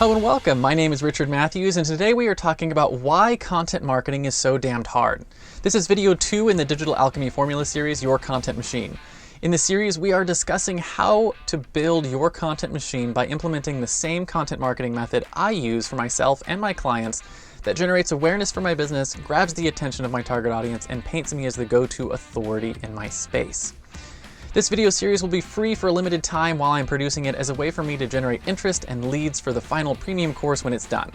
Hello and welcome. My name is Richard Matthews, and today we are talking about why content marketing is so damned hard. This is video 2 in the Digital Alchemy Formula Series, Your Content Machine. In the series, we are discussing how to build your content machine by implementing the same content marketing method I use for myself and my clients that generates awareness for my business, grabs the attention of my target audience, and paints me as the go-to authority in my space. This video series will be free for a limited time while I'm producing it as a way for me to generate interest and leads for the final premium course when it's done.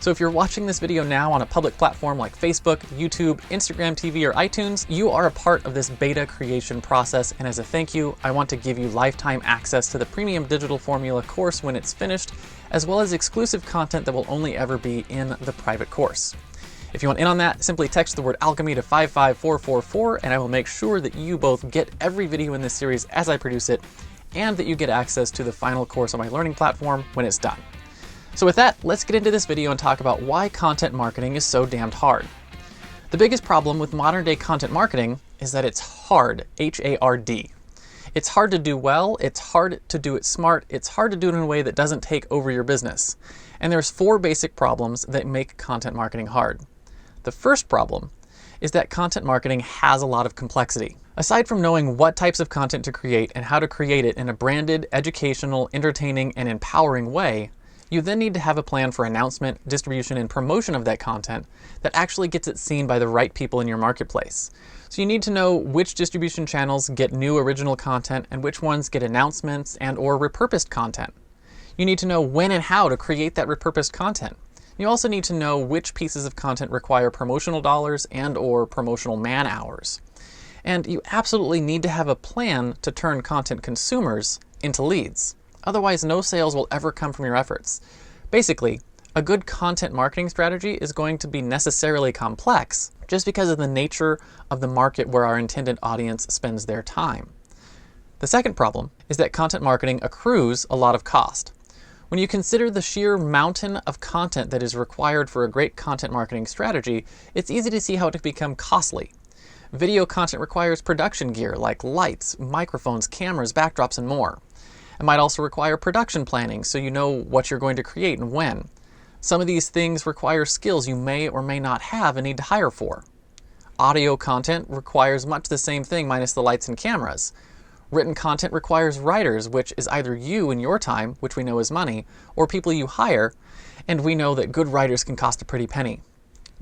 So if you're watching this video now on a public platform like Facebook, YouTube, Instagram TV, or iTunes, you are a part of this beta creation process, and as a thank you, I want to give you lifetime access to the premium digital formula course when it's finished, as well as exclusive content that will only ever be in the private course. If you want in on that, simply text the word alchemy to 55444 and I will make sure that you both get every video in this series as I produce it, and that you get access to the final course on my learning platform when it's done. So with that, let's get into this video and talk about why content marketing is so damned hard. The biggest problem with modern day content marketing is that it's hard, H-A-R-D. It's hard to do well, it's hard to do it smart, it's hard to do it in a way that doesn't take over your business. And there's 4 basic problems that make content marketing hard. The first problem is that content marketing has a lot of complexity. Aside from knowing what types of content to create and how to create it in a branded, educational, entertaining, and empowering way, you then need to have a plan for announcement, distribution, and promotion of that content that actually gets it seen by the right people in your marketplace. So you need to know which distribution channels get new original content and which ones get announcements and/or repurposed content. You need to know when and how to create that repurposed content. You also need to know which pieces of content require promotional dollars and/or promotional man-hours. And you absolutely need to have a plan to turn content consumers into leads. Otherwise, no sales will ever come from your efforts. Basically, a good content marketing strategy is going to be necessarily complex just because of the nature of the market where our intended audience spends their time. The second problem is that content marketing accrues a lot of cost. When you consider the sheer mountain of content that is required for a great content marketing strategy, it's easy to see how it can become costly. Video content requires production gear like lights, microphones, cameras, backdrops, and more. It might also require production planning so you know what you're going to create and when. Some of these things require skills you may or may not have and need to hire for. Audio content requires much the same thing minus the lights and cameras. Written content requires writers, which is either you and your time, which we know is money, or people you hire, and we know that good writers can cost a pretty penny.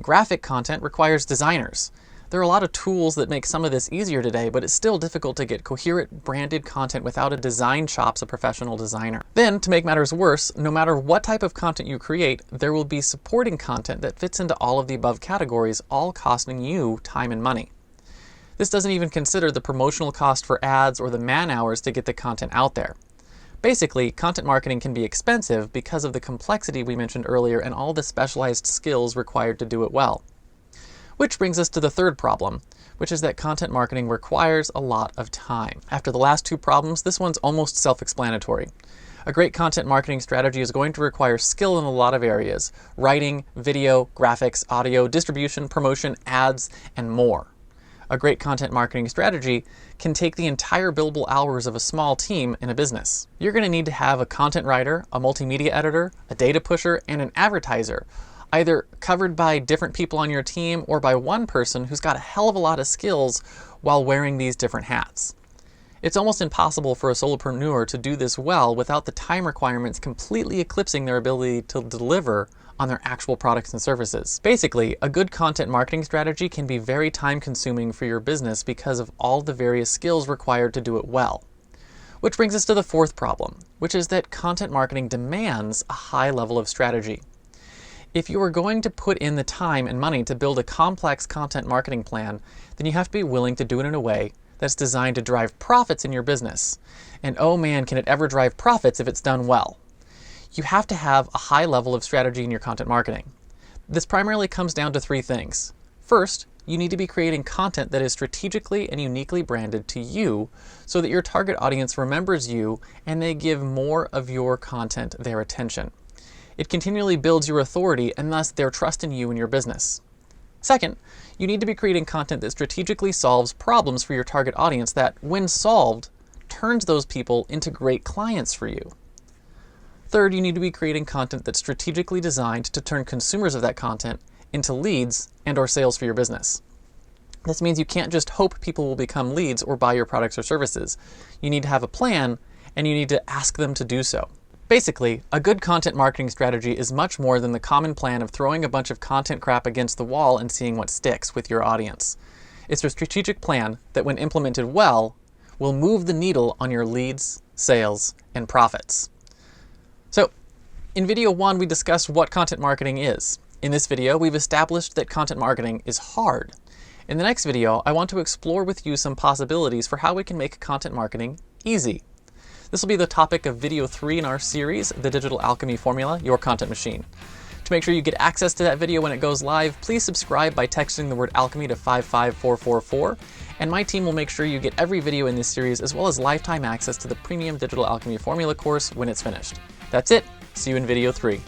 Graphic content requires designers. There are a lot of tools that make some of this easier today, but it's still difficult to get coherent branded content without a design shop's a professional designer. Then, to make matters worse, no matter what type of content you create, there will be supporting content that fits into all of the above categories, all costing you time and money. This doesn't even consider the promotional cost for ads or the man-hours to get the content out there. Basically, content marketing can be expensive because of the complexity we mentioned earlier and all the specialized skills required to do it well. Which brings us to the third problem, which is that content marketing requires a lot of time. After the last 2 problems, this one's almost self-explanatory. A great content marketing strategy is going to require skill in a lot of areas: writing, video, graphics, audio, distribution, promotion, ads, and more. A great content marketing strategy can take the entire billable hours of a small team in a business. You're going to need to have a content writer, a multimedia editor, a data pusher, and an advertiser, either covered by different people on your team or by one person who's got a hell of a lot of skills while wearing these different hats. It's almost impossible for a solopreneur to do this well without the time requirements completely eclipsing their ability to deliver on their actual products and services. Basically, a good content marketing strategy can be very time-consuming for your business because of all the various skills required to do it well. Which brings us to the fourth problem, which is that content marketing demands a high level of strategy. If you are going to put in the time and money to build a complex content marketing plan, then you have to be willing to do it in a way that's designed to drive profits in your business. And oh man, can it ever drive profits if it's done well. You have to have a high level of strategy in your content marketing. This primarily comes down to 3 things. First, you need to be creating content that is strategically and uniquely branded to you so that your target audience remembers you and they give more of your content their attention. It continually builds your authority and thus their trust in you and your business. Second, you need to be creating content that strategically solves problems for your target audience that, when solved, turns those people into great clients for you. Third, you need to be creating content that's strategically designed to turn consumers of that content into leads and/or sales for your business. This means you can't just hope people will become leads or buy your products or services. You need to have a plan, and you need to ask them to do so. Basically, a good content marketing strategy is much more than the common plan of throwing a bunch of content crap against the wall and seeing what sticks with your audience. It's a strategic plan that, when implemented well, will move the needle on your leads, sales, and profits. So, in video 1, we discussed what content marketing is. In this video, we've established that content marketing is hard. In the next video, I want to explore with you some possibilities for how we can make content marketing easy. This will be the topic of video 3 in our series, The Digital Alchemy Formula, Your Content Machine. To make sure you get access to that video when it goes live, please subscribe by texting the word alchemy to 55444, and my team will make sure you get every video in this series as well as lifetime access to the premium Digital Alchemy Formula course when it's finished. That's it. See you in video 3.